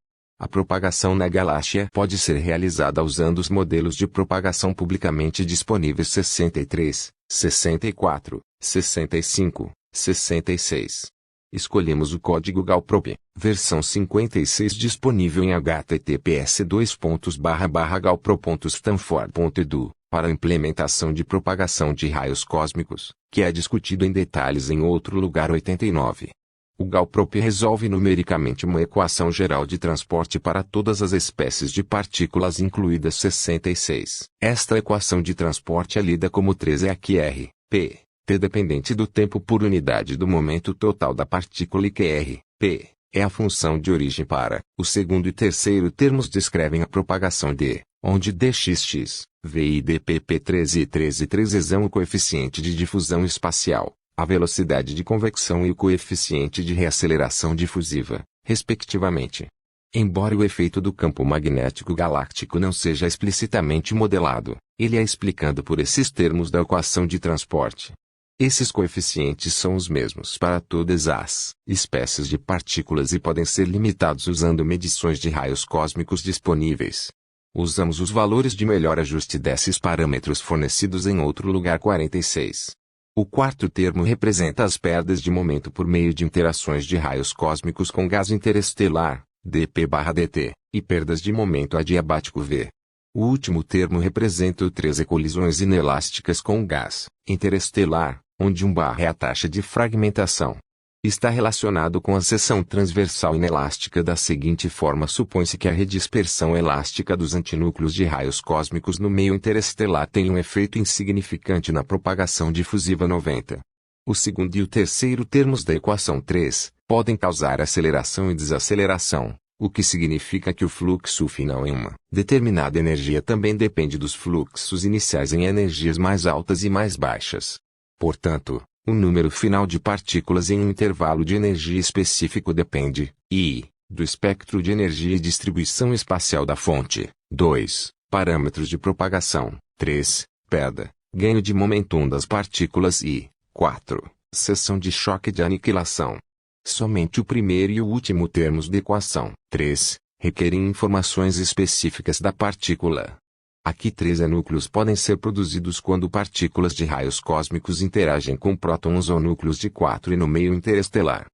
A propagação na galáxia pode ser realizada usando os modelos de propagação publicamente disponíveis 63, 64, 65, 66. Escolhemos o código Galprop, versão 56 disponível em https://galpro.stanford.edu, para a implementação de propagação de raios cósmicos, que é discutido em detalhes em outro lugar 89. O Galprop resolve numericamente uma equação geral de transporte para todas as espécies de partículas incluídas 66. Esta equação de transporte é lida como 13AQR, P, T dependente do tempo por unidade do momento total da partícula e QR, P, é a função de origem para. O segundo e terceiro termos descrevem a propagação de onde dxx, v e dpp13 e 13 são o coeficiente de difusão espacial, a velocidade de convecção e o coeficiente de reaceleração difusiva, respectivamente. Embora o efeito do campo magnético galáctico não seja explicitamente modelado, ele é explicado por esses termos da equação de transporte. Esses coeficientes são os mesmos para todas as espécies de partículas e podem ser limitados usando medições de raios cósmicos disponíveis. Usamos os valores de melhor ajuste desses parâmetros fornecidos em outro lugar 46. O quarto termo representa as perdas de momento por meio de interações de raios cósmicos com gás interestelar, dp/dt, e perdas de momento adiabático v. O último termo representa o 13 colisões inelásticas com gás interestelar, onde 1 é a taxa de fragmentação. Está relacionado com a seção transversal inelástica da seguinte forma: supõe-se que a redispersão elástica dos antinúcleos de raios cósmicos no meio interestelar tem um efeito insignificante na propagação difusiva 90. O segundo e o terceiro termos da equação 3 podem causar aceleração e desaceleração, o que significa que o fluxo final em uma determinada energia também depende dos fluxos iniciais em energias mais altas e mais baixas. Portanto, o número final de partículas em um intervalo de energia específico depende, i, do espectro de energia e distribuição espacial da fonte. 2. Parâmetros de propagação. 3. Perda, ganho de momentum das partículas e 4. Seção de choque de aniquilação. Somente o primeiro e o último termos da equação 3 requerem informações específicas da partícula. Aqui 3 núcleos podem ser produzidos quando partículas de raios cósmicos interagem com prótons ou núcleos de 4 e no meio interestelar.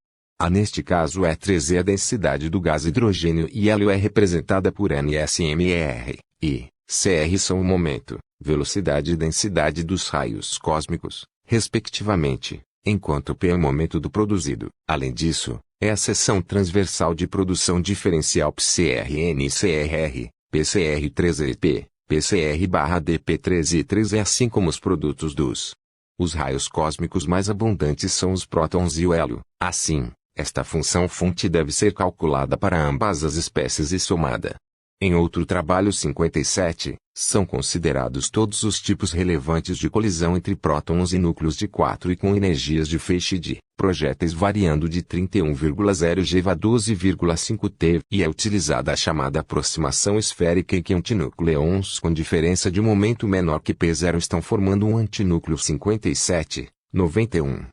Neste caso E3 é a densidade do gás hidrogênio e hélio é representada por NSMR, e CR são o momento, velocidade e densidade dos raios cósmicos, respectivamente, enquanto P é o momento do produzido. Além disso, é a seção transversal de produção diferencial PCRN-CRR, PCR3EP. PCR/dp13 e 13 assim como os produtos dos. Os raios cósmicos mais abundantes são os prótons e o hélio. Assim, esta função fonte deve ser calculada para ambas as espécies e somada. Em outro trabalho 57, são considerados todos os tipos relevantes de colisão entre prótons e núcleos de 4 e com energias de feixe de projéteis variando de 31,0 GeV a 12,5 T e é utilizada a chamada aproximação esférica em que antinúcleons com diferença de momento menor que P0 estão formando um antinúcleo 57, 91.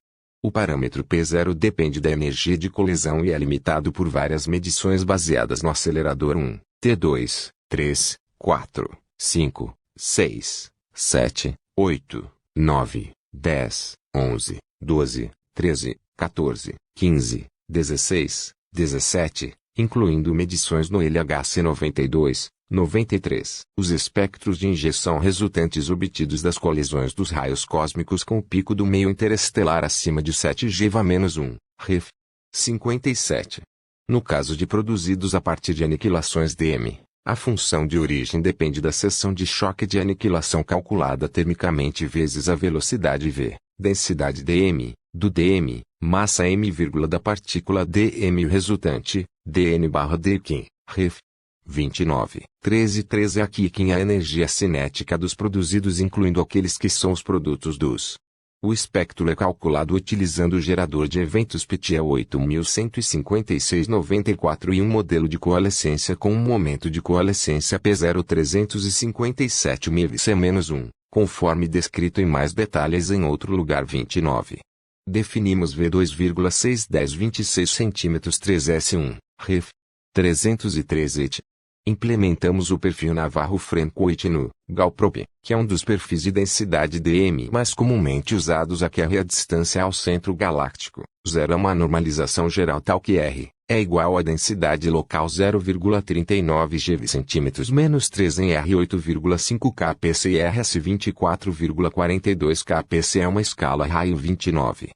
O parâmetro P0 depende da energia de colisão e é limitado por várias medições baseadas no acelerador 1. T2, 3, 4, 5, 6, 7, 8, 9, 10, 11, 12, 13, 14, 15, 16, 17, incluindo medições no LHC 92, 93. Os espectros de injeção resultantes obtidos das colisões dos raios cósmicos com o pico do meio interestelar acima de 7 GeV-1, ref. 57. No caso de produzidos a partir de aniquilações dm, a função de origem depende da seção de choque de aniquilação calculada termicamente vezes a velocidade v, densidade dm, do dm, massa m, da partícula dm e o resultante, dn/dq, ref. 29. 13 aqui quem é a energia cinética dos produzidos incluindo aqueles que são os produtos dos. O espectro é calculado utilizando o gerador de eventos PTE 8156-94 e um modelo de coalescência com um momento de coalescência P0 357 MeV-1, conforme descrito em mais detalhes em outro lugar 29. Definimos V2,61026 cm 3S1, ref. 313 et. Implementamos o perfil Navarro-Frenkoit no Galprop, que é um dos perfis de densidade dm mais comumente usados aqui a distância ao centro galáctico. 0 é uma normalização geral tal que R é igual à densidade local 0,39 GeV-cm-3 em R 8,5 kpc e RS 24,42 kpc é uma escala raio 29.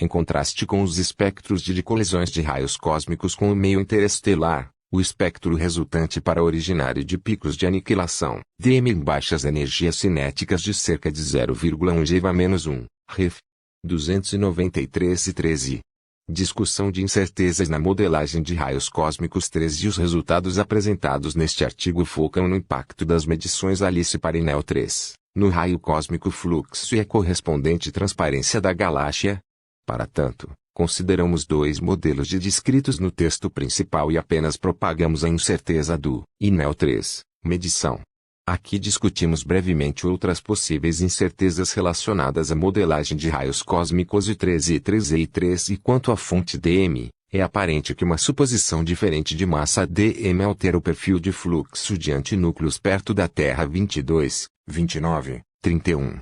Em contraste com os espectros de colisões de raios cósmicos com o meio interestelar, o espectro resultante para originário de picos de aniquilação, dm em baixas energias cinéticas de cerca de 0,1 GeV-1, ref. 293 e 13. Discussão de incertezas na modelagem de raios cósmicos 3 e os resultados apresentados neste artigo focam no impacto das medições Alice para Enel 3, no raio cósmico fluxo e a correspondente transparência da galáxia. Para tanto, consideramos dois modelos descritos no texto principal e apenas propagamos a incerteza do Enel 3, medição. Aqui discutimos brevemente outras possíveis incertezas relacionadas à modelagem de raios cósmicos de 3 e 3 e 3 e quanto à fonte dm, é aparente que uma suposição diferente de massa dm altera o perfil de fluxo de antinúcleos perto da Terra 22, 29, 31.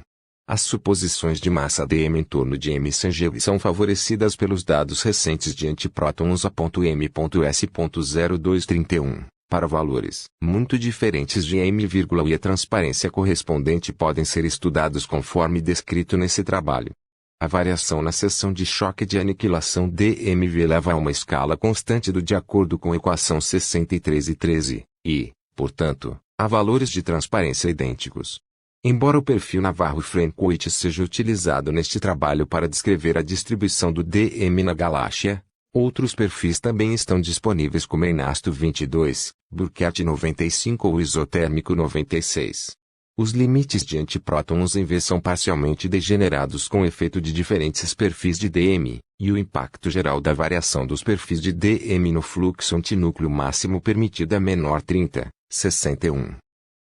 As suposições de massa dm em torno de M-Sangevi são favorecidas pelos dados recentes de antiprótons A.M.S.0231. Para valores muito diferentes de m, e a transparência correspondente podem ser estudados conforme descrito nesse trabalho. A variação na seção de choque de aniquilação dmv leva a uma escala constante de acordo com a equação 63 e 13, e, portanto, a valores de transparência idênticos. Embora o perfil Navarro-Frankovic seja utilizado neste trabalho para descrever a distribuição do dm na galáxia, outros perfis também estão disponíveis como Enasto 22, Burkert 95 ou Isotérmico 96. Os limites de antiprótons em V são parcialmente degenerados com efeito de diferentes perfis de dm, e o impacto geral da variação dos perfis de dm no fluxo antinúcleo máximo permitido é menor 30, 61.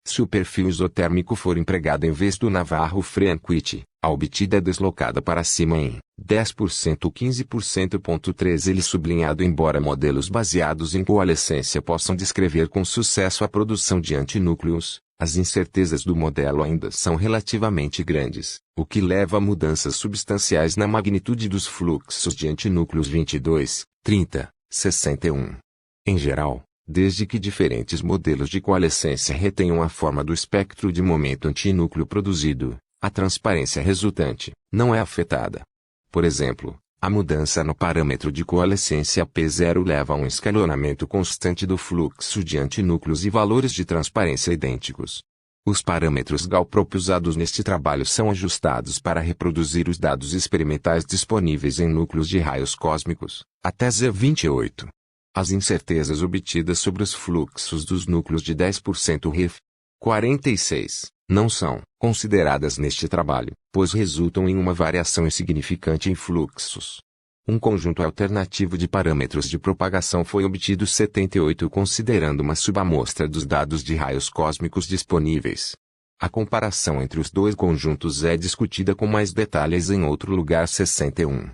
Se o perfil isotérmico for empregado em vez do Navarro-Frankovic, a obtida é deslocada para cima em 10% ou 15%. Ele sublinhado. Embora modelos baseados em coalescência possam descrever com sucesso a produção de antinúcleos, as incertezas do modelo ainda são relativamente grandes, o que leva a mudanças substanciais na magnitude dos fluxos de antinúcleos 22, 30, 61. Em geral, desde que diferentes modelos de coalescência retenham a forma do espectro de momento antinúcleo produzido, a transparência resultante não é afetada. Por exemplo, a mudança no parâmetro de coalescência P0 leva a um escalonamento constante do fluxo de antinúcleos e valores de transparência idênticos. Os parâmetros Gauss usados neste trabalho são ajustados para reproduzir os dados experimentais disponíveis em núcleos de raios cósmicos, até Z28. As incertezas obtidas sobre os fluxos dos núcleos de 10% RIF 46 não são consideradas neste trabalho, pois resultam em uma variação insignificante em fluxos. Um conjunto alternativo de parâmetros de propagação foi obtido 78 considerando uma subamostra dos dados de raios cósmicos disponíveis. A comparação entre os dois conjuntos é discutida com mais detalhes em outro lugar 61.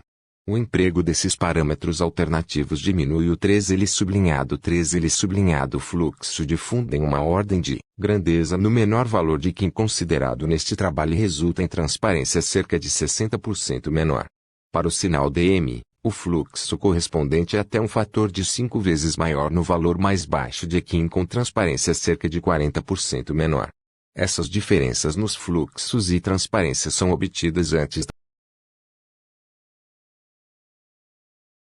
O emprego desses parâmetros alternativos diminui o 3L fluxo de fundo em uma ordem de grandeza no menor valor de King considerado neste trabalho e resulta em transparência cerca de 60% menor. Para o sinal dm, o fluxo correspondente é até um fator de 5 vezes maior no valor mais baixo de King com transparência cerca de 40% menor. Essas diferenças nos fluxos e transparência são obtidas antes